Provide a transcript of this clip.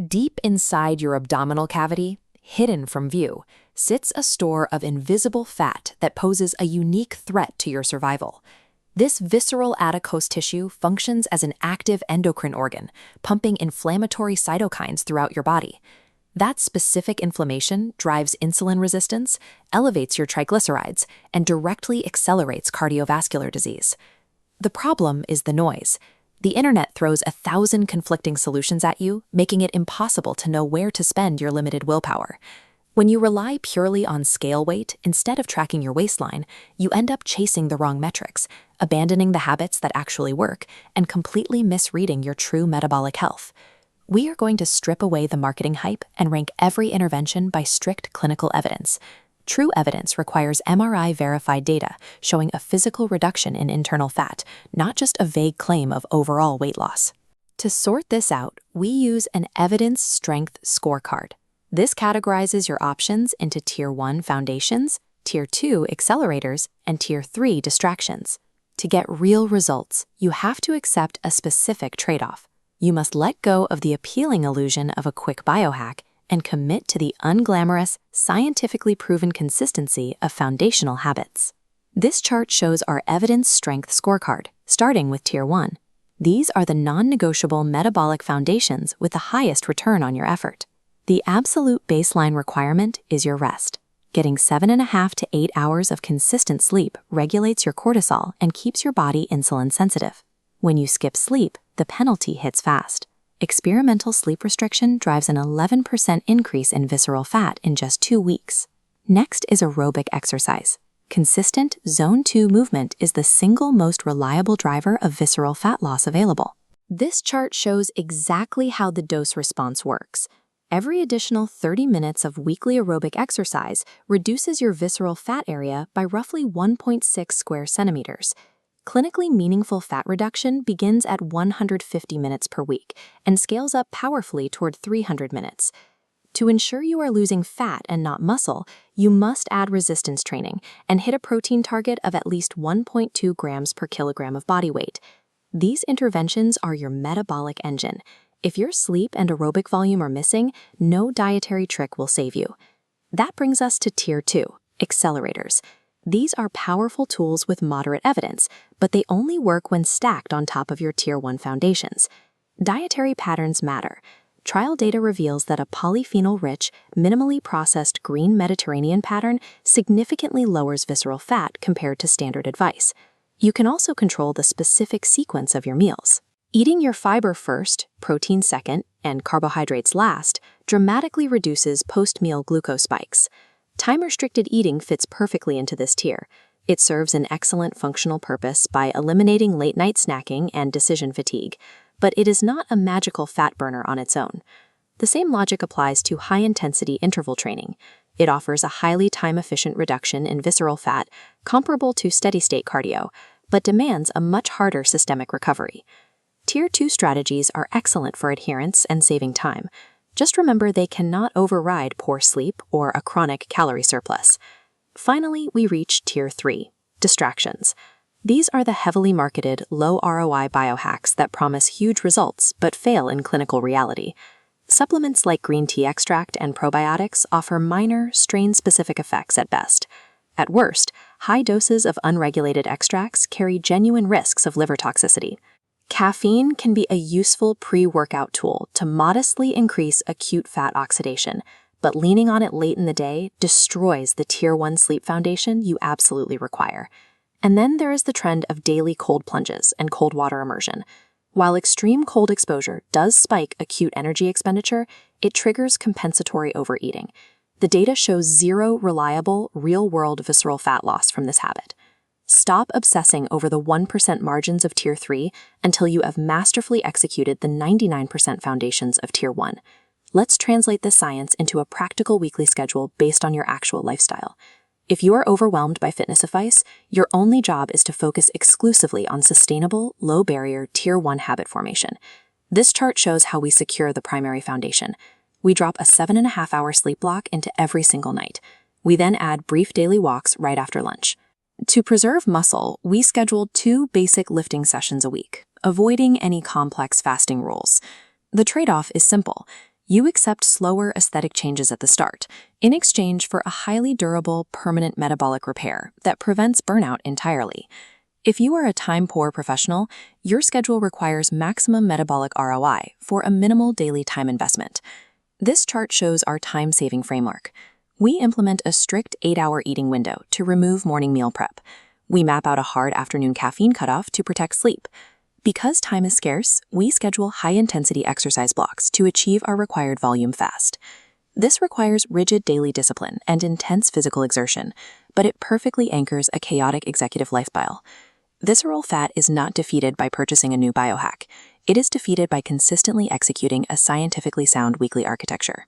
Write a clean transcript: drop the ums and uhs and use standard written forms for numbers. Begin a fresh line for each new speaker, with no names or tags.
Deep inside your abdominal cavity, hidden from view, sits a store of invisible fat that poses a unique threat to your survival. This visceral adipose tissue functions as an active endocrine organ, pumping inflammatory cytokines throughout your body. That specific inflammation drives insulin resistance, elevates your triglycerides, and directly accelerates cardiovascular disease. The problem is the noise. The internet throws 1,000 conflicting solutions at you, making it impossible to know where to spend your limited willpower. When you rely purely on scale weight instead of tracking your waistline, you end up chasing the wrong metrics, abandoning the habits that actually work, and completely misreading your true metabolic health. We are going to strip away the marketing hype and rank every intervention by strict clinical evidence. True evidence requires MRI-verified data showing a physical reduction in internal fat, not just a vague claim of overall weight loss. To sort this out, we use an evidence strength scorecard. This categorizes your options into Tier 1 foundations, Tier 2 accelerators, and Tier 3 distractions. To get real results, you have to accept a specific trade-off. You must let go of the appealing illusion of a quick biohack and commit to the unglamorous, scientifically proven consistency of foundational habits. This chart shows our evidence strength scorecard, starting with Tier 1. These are the non-negotiable metabolic foundations with the highest return on your effort. The absolute baseline requirement is your rest. Getting 7.5 to 8 hours of consistent sleep regulates your cortisol and keeps your body insulin sensitive. When you skip sleep, the penalty hits fast. Experimental sleep restriction drives an 11% increase in visceral fat in just 2 weeks. Next is aerobic exercise. Consistent Zone 2 movement is the single most reliable driver of visceral fat loss available. This chart shows exactly how the dose response works. Every additional 30 minutes of weekly aerobic exercise reduces your visceral fat area by roughly 1.6 square centimeters. Clinically meaningful fat reduction begins at 150 minutes per week and scales up powerfully toward 300 minutes. To ensure you are losing fat and not muscle, you must add resistance training and hit a protein target of at least 1.2 grams per kilogram of body weight. These interventions are your metabolic engine. If your sleep and aerobic volume are missing, no dietary trick will save you. That brings us to Tier 2, accelerators. These are powerful tools with moderate evidence, but they only work when stacked on top of your Tier 1 foundations. Dietary patterns matter. Trial data reveals that a polyphenol-rich, minimally processed green Mediterranean pattern significantly lowers visceral fat compared to standard advice. You can also control the specific sequence of your meals. Eating your fiber first, protein second, and carbohydrates last dramatically reduces post-meal glucose spikes. Time-restricted eating fits perfectly into this tier. It serves an excellent functional purpose by eliminating late-night snacking and decision fatigue, but it is not a magical fat burner on its own. The same logic applies to high-intensity interval training. It offers a highly time-efficient reduction in visceral fat comparable to steady-state cardio, but demands a much harder systemic recovery. Tier 2 strategies are excellent for adherence and saving time. Just remember they cannot override poor sleep or a chronic calorie surplus. Finally, we reach Tier 3, distractions. These are the heavily marketed, low ROI biohacks that promise huge results but fail in clinical reality. Supplements like green tea extract and probiotics offer minor, strain-specific effects at best. At worst, high doses of unregulated extracts carry genuine risks of liver toxicity. Caffeine can be a useful pre-workout tool to modestly increase acute fat oxidation, but leaning on it late in the day destroys the Tier 1 sleep foundation you absolutely require. And then there is the trend of daily cold plunges and cold water immersion. While extreme cold exposure does spike acute energy expenditure, it triggers compensatory overeating. The data shows zero reliable, real-world visceral fat loss from this habit. Stop obsessing over the 1% margins of Tier 3 until you have masterfully executed the 99% foundations of Tier 1. Let's translate this science into a practical weekly schedule based on your actual lifestyle. If you are overwhelmed by fitness advice, your only job is to focus exclusively on sustainable, low-barrier Tier 1 habit formation. This chart shows how we secure the primary foundation. We drop a 7.5-hour sleep block into every single night. We then add brief daily walks right after lunch. To preserve muscle, we scheduled 2 basic lifting sessions a week, avoiding any complex fasting rules. The trade-off is simple. You accept slower aesthetic changes at the start, in exchange for a highly durable, permanent metabolic repair that prevents burnout entirely. If you are a time-poor professional, your schedule requires maximum metabolic ROI for a minimal daily time investment. This chart shows our time-saving framework. We implement a strict 8-hour eating window to remove morning meal prep. We map out a hard afternoon caffeine cutoff to protect sleep. Because time is scarce, we schedule high-intensity exercise blocks to achieve our required volume fast. This requires rigid daily discipline and intense physical exertion, but it perfectly anchors a chaotic executive lifestyle. Visceral fat is not defeated by purchasing a new biohack. It is defeated by consistently executing a scientifically sound weekly architecture.